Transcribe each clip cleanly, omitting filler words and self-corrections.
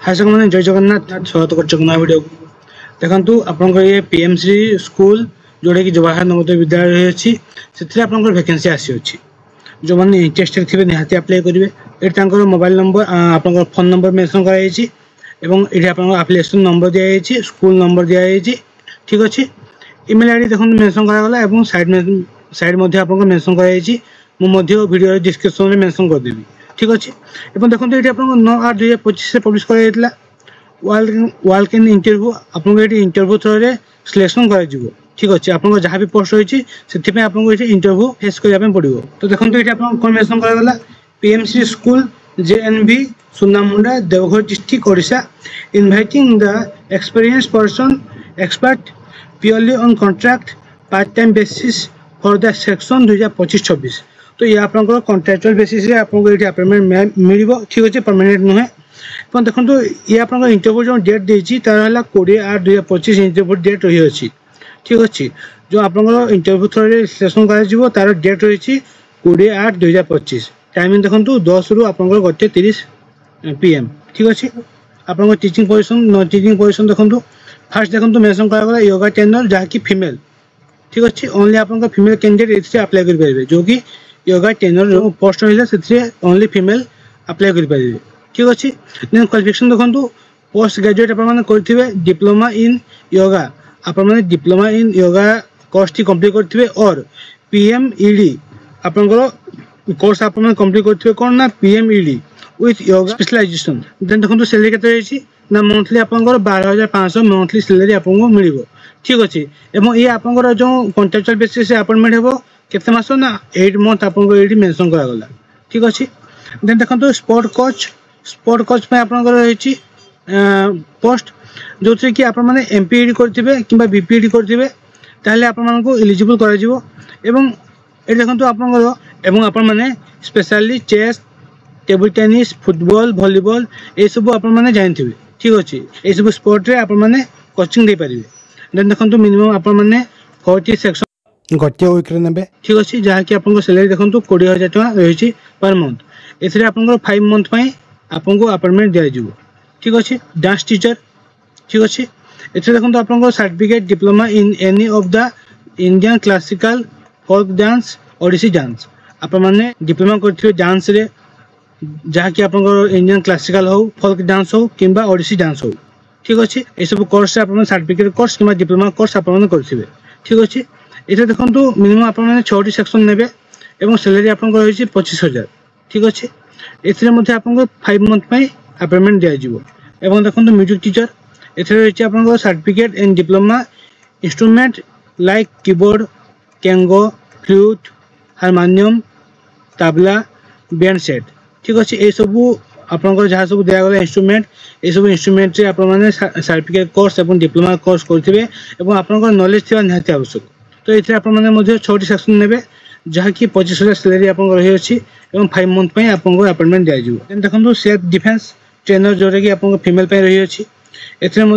हाय साथी जय जगन्नाथ स्वागत कर भिडियो देखु आपंकर ये पीएमसी स्कूल जोटा कि जवाहर नवोदय विद्यालय रही अच्छी से वैकेंसी आसी अच्छी जो मैंने इंटरेस्टेड थे निहाती अप्लाई करेंगे ये मोबाइल नंबर आप फोन नंबर मेंशन कर आप्लिकेशन नंबर दिखाई स्कूल नंबर दिखाई ठीक अच्छे इमेल आईडी देखो मेंशन करागला साइड मेंशन कर वीडियो डिस्क्रिप्शन में मेंशन करदेवी ठीक अच्छे देखो ये 9/8/2025 से पब्लिश कराइला वाल्क इन इंटरव्यू आपको ये इंटरव्यू थ्रू सिलेक्शन कर ठीक अच्छे आप जहाँ भी पोस्ट रही से आपको ये इंटरव्यू फेस करने पड़ो तो देखो ये कौन मेंशन करागला PMC school JNV Sunamunda Deoghar district Odisha inviting the experience person expert purely on contract part time basis for the section 2025-26 तो ये आप कॉन्ट्रैक्चुअल बेसिस रे आपको ये अपॉइंटमेंट मिल ठीक अच्छे परमानेंट नुहे देखो ये आप इंटरव्यू जो डेट देती तार 20/8/2025 इंटरव्यू डेट रही अच्छी ठीक अच्छे जो आप इंटरव्यू थ्रू सिलेक्शन कर डेट रही 20/8/2025 टाइमिंग देखो 10 रु आप 1:30 PM ठीक अच्छे आप teaching position non teaching position देखो फास्ट देखो मेंशन करागला योगा ट्रेनर जहाँकि फीमेल ठीक अच्छे ओनली आप फीमेल कैंडिडेट ये अप्लाई करेंगे जो कि योगा ट्रेनर जो पोस्ट रही है ओनली फीमेल अप्लाई करेंगे ठीक अच्छे देन क्वालिफिकेशन देखो पोस्ट ग्रेजुएट आप डिप्लोमा इन योगा आप diploma in yoga course T complete करेंगे और PMED आप कोर्स आप कंप्लीट करेंगे कौन ना PMED with yoga specialisation then देखो सैलरी केते रही ना मंथली आप 12,500 मंथली सैलरी आपको मिल ठीक अच्छे ये आप जो कॉन्ट्रैक्चुअल बेसिस अपॉइंटमेंट हो केते मास ना 8 मंथ आपको ये मेंशन करागला ठीक अच्छे देन देखो स्पोर्ट कोच में आप रही पोस्ट जो थी कि आप MPED करेंगे कि BPED करेंगे ताहले आपको एलिजिबल कर देखो आप specially chess table tennis football volleyball ये सब आप जानते ठीक अच्छे ये सब स्पोर्ट रे आप कोचिंग दे पारे देन देखो मिनिमम आप 40 सेक्शन गोटे वीक ने ठीक अच्छे जहाँकि आप सैलरी देखो 20,000 टका रही पर मंथ ए आप 5 मंथ आपको अपॉइंटमेंट दिज्व ठीक अच्छे डांस टीचर ठीक अच्छे ये देखो आप certificate diploma in any of the Indian classical folk dance Odissi dance आप डिप्लोमा करेंगे डांस रे जहाँकि आप इंडियन क्लासिकल हो फोक डांस हो कि ओडिसी डांस हो ठीक अच्छे ये सब कोर्स आप सर्टिफिकेट कोर्स कि डिप्लोमा कोर्स आप करेंगे ठीक अच्छे ये देखो मिनिमम आप 6टी सेक्शन ने सैलरी आपको रही 25,000 ठीक अच्छे ये आपको 5 मंथ अपॉइंटमेंट दिज्व देखो म्यूजिक टीचर ये रही आप certificate and diploma instrument like keyboard कैंगो flute harmonium tabla band set ठीक अच्छे ये सब आप जहाँ सब दिगला इंस्ट्रूमेंट ये सब इंस्ट्रूमेंट से आप सर्टिफिकेट कोर्स और डिप्लोमा कोर्स करेंगे आप नॉलेज थी निहाती आवश्यक तो ये आप 6टी सेक्शन ने जहाँकि 25,000 सैलरी आप रही अच्छी 5 मंथ आपको अपॉइंटमेंट दिज्व देखो सेल्फ डिफेन्स ट्रेनर जोटा कि आप फीमेल रही अच्छी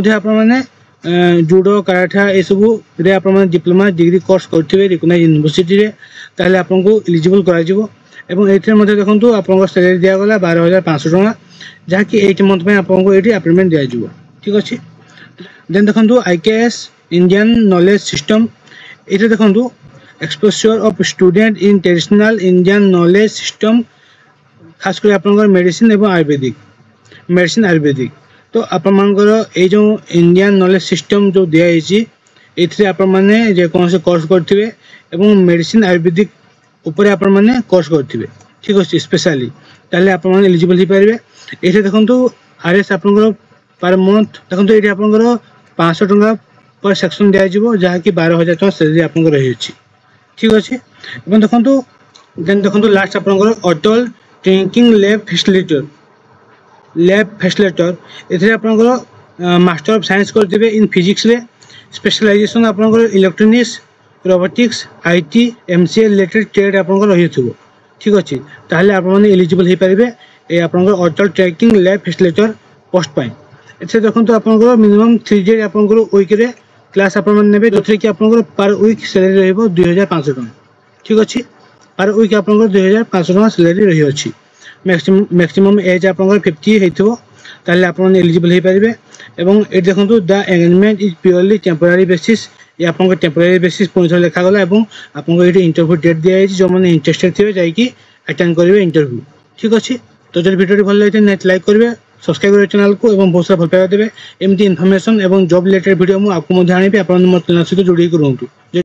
आप जुडो कराटा ये सब आप डिप्लोमा डिग्री कोर्स करेंगे रिकग्नाइज यूनिवर्सिटी ताहले आपको एलिजिबल कर देखो आप सैलरी दिगला 12,500 टका जहाँकि 8 मंथ आपको ये अपॉइंटमेंट दिज्व ठीक अच्छे देन देखो IKS इंडियन नॉलेज सिस्टम ये देखो exposure of student in traditional Indian knowledge system खास कर आप मेडिसिन और आयुर्वेदिक तो आप जो इंडियन नॉलेज सिस्टम जो दिखाई ये आप जेकोसी कोर्स करेंगे मेडिसिन आयुर्वेदिक उपर आप कोर्स करेंगे ठीक अच्छे स्पेशली ताहले आप एलिजिबल हो पारे ये देखो RS आप पर मंथ देखो ये आप 500 टका पर सेक्शन दिज्व जहाँकि 12,000 टका सैलरी आपको रही अच्छी ठीक अच्छे देखो लास्ट आप अटल ट्रिंकिंग लैब फैसिलिटेटर ये आप मास्टर ऑफ साइंस करेंगे इन फिजिक्स रे स्पेशलाइजेशन आप electronics robotics IT MCA related trade आप रही ठीक अच्छे ताहले आप एलिजिबल हो पारे ये आप अटल ट्रैकिंग लैब फैसिलिटेटर पोस्ट पाए ये देखो आप मिनिमम 3 डेज आप वीक क्लास आप जो थी कि आप पर वीक सैलरी रही 2,500 टका ठीक अच्छे पर वीक आप 2,500 टका सैलरी रही अच्छी मैक्सिमम एज आप 50 हो ताहले आपन एलिजिबल हे पारिबे। एवं ए देखंतु the engagement is purely temporary basis, ये आपन टेम्पररी बेसिस पुणी लिखा गला एवं आपन ये इंटरव्यू डेट दिया है जो मैंने इंटरेस्टेड थे जाकि अटेंड करेंगे इंटरव्यू। ठीक अच्छे, तो जब वीडियो भल लगे नेट लाइक करेंगे, सब्सक्राइब करेंगे चैनल को और बहुत सारा भल पाइबा देवे। एमती इनफॉरमेशन और जॉब रिलेटेड वीडियो मुझे आपको आनी आप सहित जोड़ी रुहतु।